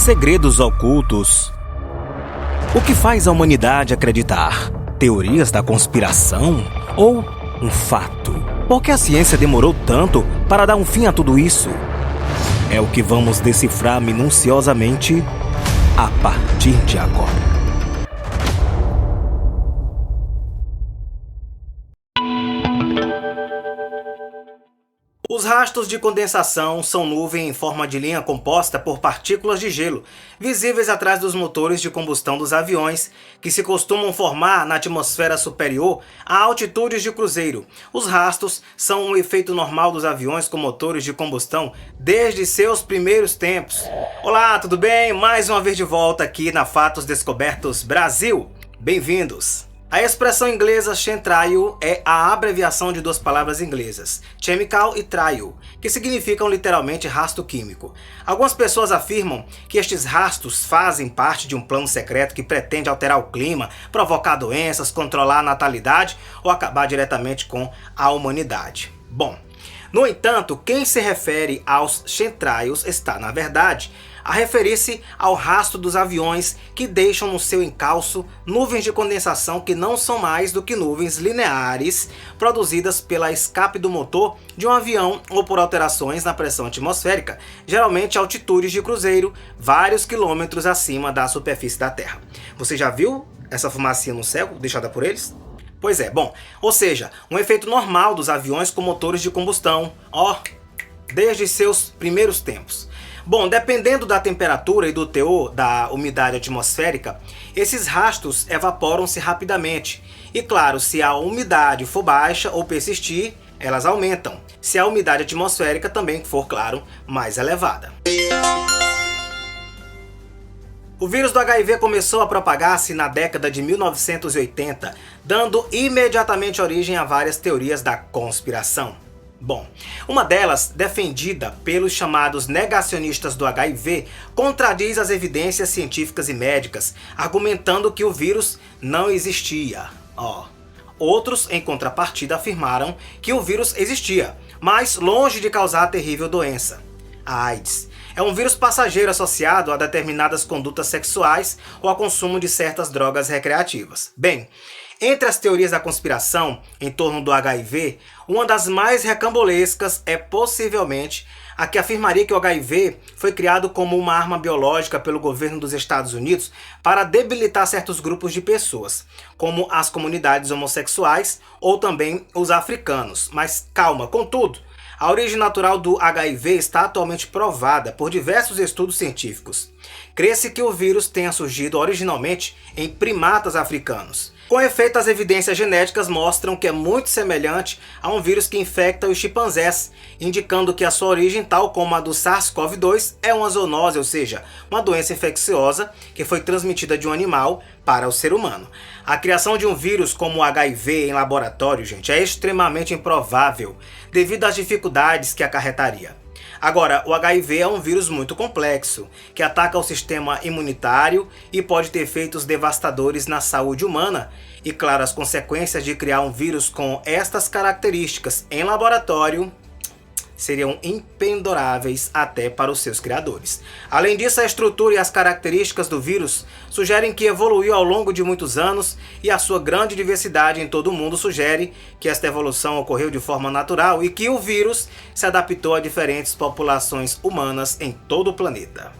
Segredos ocultos. O que faz a humanidade acreditar? Teorias da conspiração ou um fato? Por que a ciência demorou tanto para dar um fim a tudo isso? É o que vamos decifrar minuciosamente a partir de agora. Os rastros de condensação são nuvem em forma de linha composta por partículas de gelo, visíveis atrás dos motores de combustão dos aviões, que se costumam formar na atmosfera superior a altitudes de cruzeiro. Os rastros são um efeito normal dos aviões com motores de combustão desde seus primeiros tempos. Olá, tudo bem? Mais uma vez de volta aqui na Fatos Descobertos Brasil. Bem-vindos! A expressão inglesa chemtrail é a abreviação de duas palavras inglesas, chemical e trail, que significam literalmente rastro químico. Algumas pessoas afirmam que estes rastros fazem parte de um plano secreto que pretende alterar o clima, provocar doenças, controlar a natalidade ou acabar diretamente com a humanidade. Bom, no entanto, quem se refere aos chemtrails está, na verdade, a referir-se ao rastro dos aviões que deixam no seu encalço nuvens de condensação que não são mais do que nuvens lineares produzidas pela escape do motor de um avião ou por alterações na pressão atmosférica, geralmente a altitudes de cruzeiro, vários quilômetros acima da superfície da Terra. Você já viu essa fumacinha no céu deixada por eles? Pois é, bom, ou seja, um efeito normal dos aviões com motores de combustão, desde seus primeiros tempos. Bom, dependendo da temperatura e do teor da umidade atmosférica, esses rastros evaporam-se rapidamente. E claro, se a umidade for baixa ou persistir, elas aumentam. Se a umidade atmosférica também for, claro, mais elevada. O vírus do HIV começou a propagar-se na década de 1980, dando imediatamente origem a várias teorias da conspiração. Bom, uma delas, defendida pelos chamados negacionistas do HIV, contradiz as evidências científicas e médicas, argumentando que o vírus não existia. Outros, em contrapartida, afirmaram que o vírus existia, mas longe de causar a terrível doença. A AIDS é um vírus passageiro associado a determinadas condutas sexuais ou ao consumo de certas drogas recreativas. Bem, entre as teorias da conspiração em torno do HIV, uma das mais recambolescas é possivelmente a que afirmaria que o HIV foi criado como uma arma biológica pelo governo dos Estados Unidos para debilitar certos grupos de pessoas, como as comunidades homossexuais ou também os africanos. Mas calma, contudo, a origem natural do HIV está atualmente provada por diversos estudos científicos. Crê-se que o vírus tenha surgido originalmente em primatas africanos. Com efeito, as evidências genéticas mostram que é muito semelhante a um vírus que infecta os chimpanzés, indicando que a sua origem, tal como a do SARS-CoV-2, é uma zoonose, ou seja, uma doença infecciosa que foi transmitida de um animal para o ser humano. A criação de um vírus como o HIV em laboratório, gente, é extremamente improvável, devido às dificuldades que acarretaria. Agora, o HIV é um vírus muito complexo, que ataca o sistema imunitário e pode ter efeitos devastadores na saúde humana. E claro, as consequências de criar um vírus com estas características em laboratório seriam impendoráveis até para os seus criadores. Além disso, a estrutura e as características do vírus sugerem que evoluiu ao longo de muitos anos e a sua grande diversidade em todo o mundo sugere que esta evolução ocorreu de forma natural e que o vírus se adaptou a diferentes populações humanas em todo o planeta.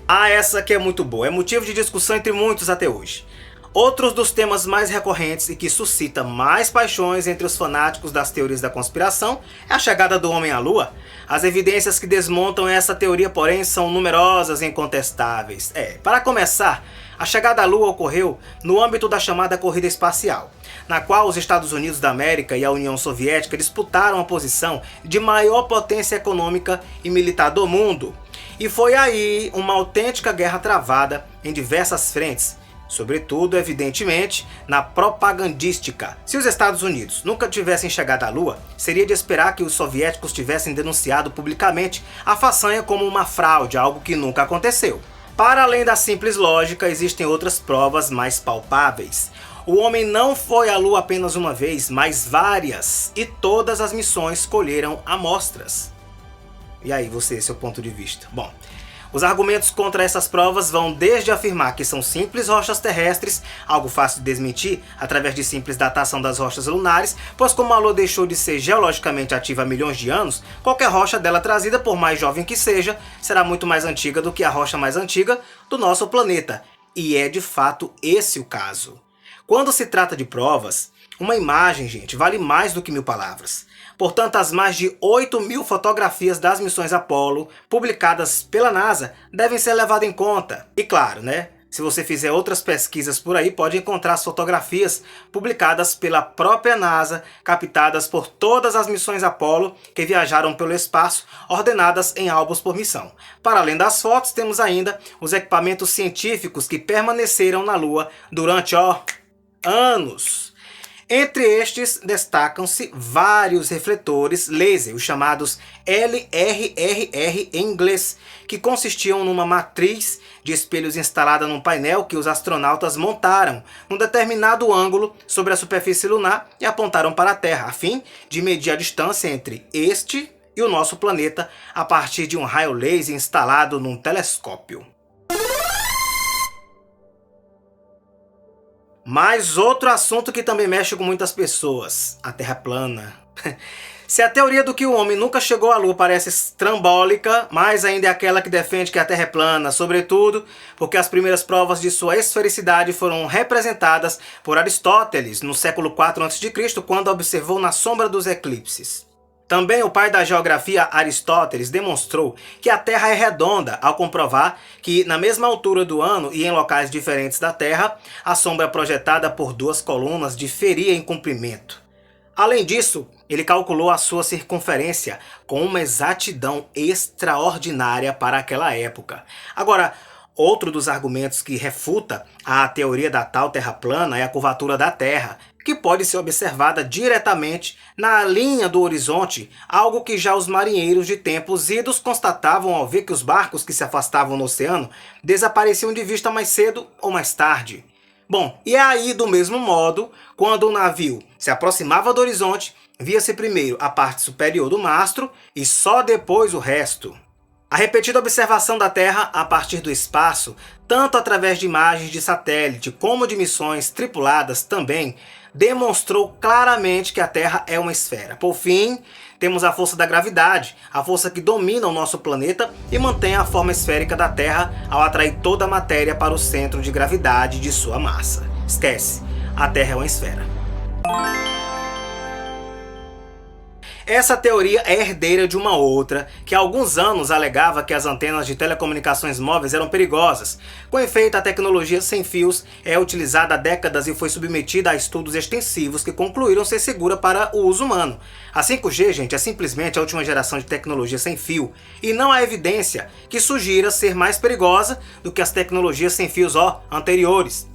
Essa que é muito boa, é motivo de discussão entre muitos até hoje. Outros dos temas mais recorrentes e que suscita mais paixões entre os fanáticos das teorias da conspiração é a chegada do homem à Lua. As evidências que desmontam essa teoria, porém, são numerosas e incontestáveis. Para começar, a chegada à Lua ocorreu no âmbito da chamada corrida espacial, na qual os Estados Unidos da América e a União Soviética disputaram a posição de maior potência econômica e militar do mundo. E foi aí uma autêntica guerra travada em diversas frentes, sobretudo, evidentemente, na propagandística. Se os Estados Unidos nunca tivessem chegado à Lua, seria de esperar que os soviéticos tivessem denunciado publicamente a façanha como uma fraude, algo que nunca aconteceu. Para além da simples lógica, existem outras provas mais palpáveis. O homem não foi à Lua apenas uma vez, mas várias, e todas as missões colheram amostras. E aí, você, seu ponto de vista? Bom, os argumentos contra essas provas vão desde afirmar que são simples rochas terrestres, algo fácil de desmentir através de simples datação das rochas lunares, pois como a Lua deixou de ser geologicamente ativa há milhões de anos, qualquer rocha dela trazida, por mais jovem que seja, será muito mais antiga do que a rocha mais antiga do nosso planeta. E é de fato esse o caso. Quando se trata de provas, uma imagem, gente, vale mais do que 1000 palavras. Portanto, as mais de 8.000 fotografias das missões Apollo, publicadas pela NASA, devem ser levadas em conta. E claro, né? Se você fizer outras pesquisas por aí, pode encontrar as fotografias publicadas pela própria NASA, captadas por todas as missões Apollo que viajaram pelo espaço, ordenadas em álbuns por missão. Para além das fotos, temos ainda os equipamentos científicos que permaneceram na Lua durante, anos. Entre estes, destacam-se vários refletores laser, os chamados LRRR em inglês, que consistiam numa matriz de espelhos instalada num painel que os astronautas montaram num determinado ângulo sobre a superfície lunar e apontaram para a Terra, a fim de medir a distância entre este e o nosso planeta a partir de um raio laser instalado num telescópio. Mas outro assunto que também mexe com muitas pessoas, a Terra plana. Se a teoria do que o homem nunca chegou à Lua parece estrambólica, mais ainda é aquela que defende que a Terra é plana, sobretudo porque as primeiras provas de sua esfericidade foram representadas por Aristóteles no século IV a.C., quando observou na sombra dos eclipses. Também o pai da geografia, Aristóteles, demonstrou que a Terra é redonda ao comprovar que, na mesma altura do ano e em locais diferentes da Terra, a sombra projetada por duas colunas diferia em comprimento. Além disso, ele calculou a sua circunferência com uma exatidão extraordinária para aquela época. Agora, outro dos argumentos que refuta a teoria da tal Terra plana é a curvatura da Terra, que pode ser observada diretamente na linha do horizonte, algo que já os marinheiros de tempos idos constatavam ao ver que os barcos que se afastavam no oceano desapareciam de vista mais cedo ou mais tarde. Bom, e aí do mesmo modo, quando o navio se aproximava do horizonte, via-se primeiro a parte superior do mastro e só depois o resto. A repetida observação da Terra a partir do espaço, tanto através de imagens de satélite como de missões tripuladas também, demonstrou claramente que a Terra é uma esfera. Por fim, temos a força da gravidade, a força que domina o nosso planeta e mantém a forma esférica da Terra ao atrair toda a matéria para o centro de gravidade de sua massa. Esquece, a Terra é uma esfera. Essa teoria é herdeira de uma outra, que há alguns anos alegava que as antenas de telecomunicações móveis eram perigosas. Com efeito, a tecnologia sem fios é utilizada há décadas e foi submetida a estudos extensivos que concluíram ser segura para o uso humano. A 5G, gente, é simplesmente a última geração de tecnologia sem fio, e não há evidência que sugira ser mais perigosa do que as tecnologias sem fios anteriores.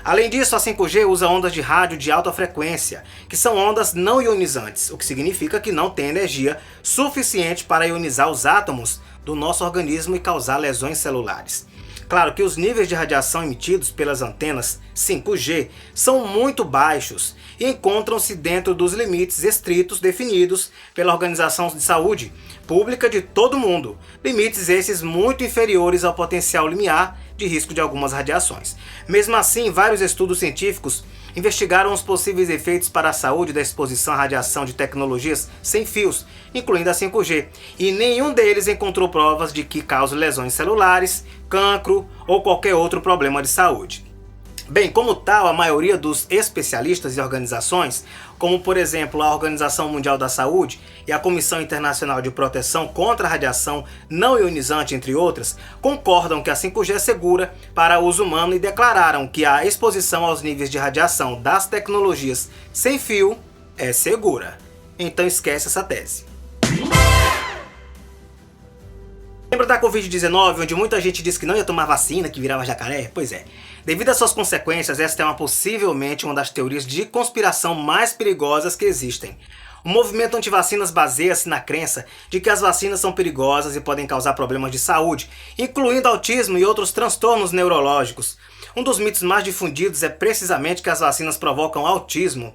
Além disso, a 5G usa ondas de rádio de alta frequência, que são ondas não ionizantes, o que significa que não tem energia suficiente para ionizar os átomos do nosso organismo e causar lesões celulares. Claro que os níveis de radiação emitidos pelas antenas 5G são muito baixos e encontram-se dentro dos limites estritos definidos pela Organização de Saúde Pública de todo o mundo, limites esses muito inferiores ao potencial limiar de risco de algumas radiações. Mesmo assim, vários estudos científicos investigaram os possíveis efeitos para a saúde da exposição à radiação de tecnologias sem fios, incluindo a 5G, e nenhum deles encontrou provas de que cause lesões celulares, cancro ou qualquer outro problema de saúde. Bem, como tal, a maioria dos especialistas e organizações, como por exemplo a Organização Mundial da Saúde e a Comissão Internacional de Proteção contra a Radiação Não Ionizante, entre outras, concordam que a 5G é segura para uso humano e declararam que a exposição aos níveis de radiação das tecnologias sem fio é segura. Então esquece essa tese. Lembra da Covid-19, onde muita gente disse que não ia tomar vacina, que virava jacaré? Pois é. Devido às suas consequências, esta é possivelmente uma das teorias de conspiração mais perigosas que existem. O movimento antivacinas baseia-se na crença de que as vacinas são perigosas e podem causar problemas de saúde, incluindo autismo e outros transtornos neurológicos. Um dos mitos mais difundidos é precisamente que as vacinas provocam autismo.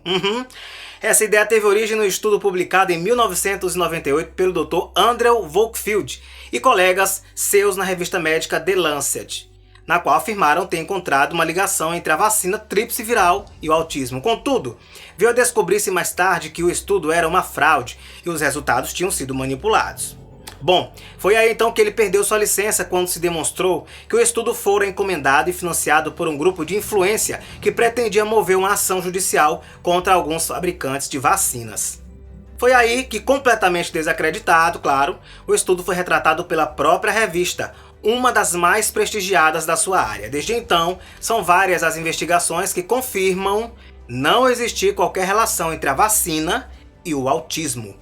Essa ideia teve origem no estudo publicado em 1998 pelo Dr. Andrew Wakefield e colegas seus na revista médica The Lancet, na qual afirmaram ter encontrado uma ligação entre a vacina tríplice viral e o autismo. Contudo, veio a descobrir-se mais tarde que o estudo era uma fraude e os resultados tinham sido manipulados. Bom, foi aí então que ele perdeu sua licença quando se demonstrou que o estudo fora encomendado e financiado por um grupo de influência que pretendia mover uma ação judicial contra alguns fabricantes de vacinas. Foi aí que, completamente desacreditado, claro, o estudo foi retratado pela própria revista, uma das mais prestigiadas da sua área. Desde então, são várias as investigações que confirmam não existir qualquer relação entre a vacina e o autismo.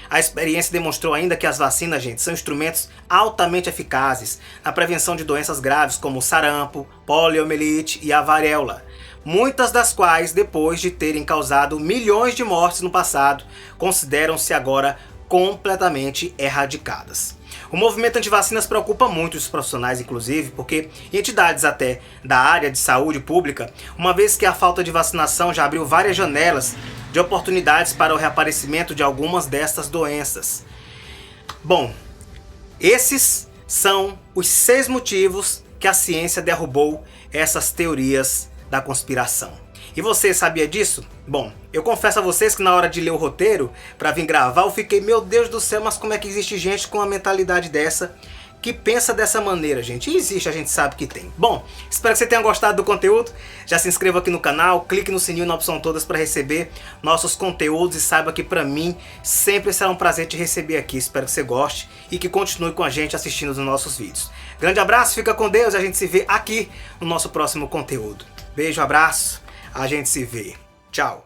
A experiência demonstrou ainda que as vacinas, gente, são instrumentos altamente eficazes na prevenção de doenças graves como o sarampo, poliomielite e a varíola, muitas das quais, depois de terem causado milhões de mortes no passado, consideram-se agora completamente erradicadas. O movimento antivacinas preocupa muito os profissionais, inclusive, porque entidades até da área de saúde pública, uma vez que a falta de vacinação já abriu várias janelas de oportunidades para o reaparecimento de algumas destas doenças. Bom, esses são os 6 motivos que a ciência derrubou essas teorias da conspiração. E você sabia disso? Bom, eu confesso a vocês que na hora de ler o roteiro, para vir gravar, eu fiquei, meu Deus do céu, mas como é que existe gente com uma mentalidade dessa, que pensa dessa maneira, gente? E existe, a gente sabe que tem. Bom, espero que você tenha gostado do conteúdo. Já se inscreva aqui no canal, clique no sininho na opção todas para receber nossos conteúdos e saiba que para mim sempre será um prazer te receber aqui. Espero que você goste e que continue com a gente assistindo os nossos vídeos. Grande abraço, fica com Deus e a gente se vê aqui no nosso próximo conteúdo. Beijo, abraço, a gente se vê. Tchau.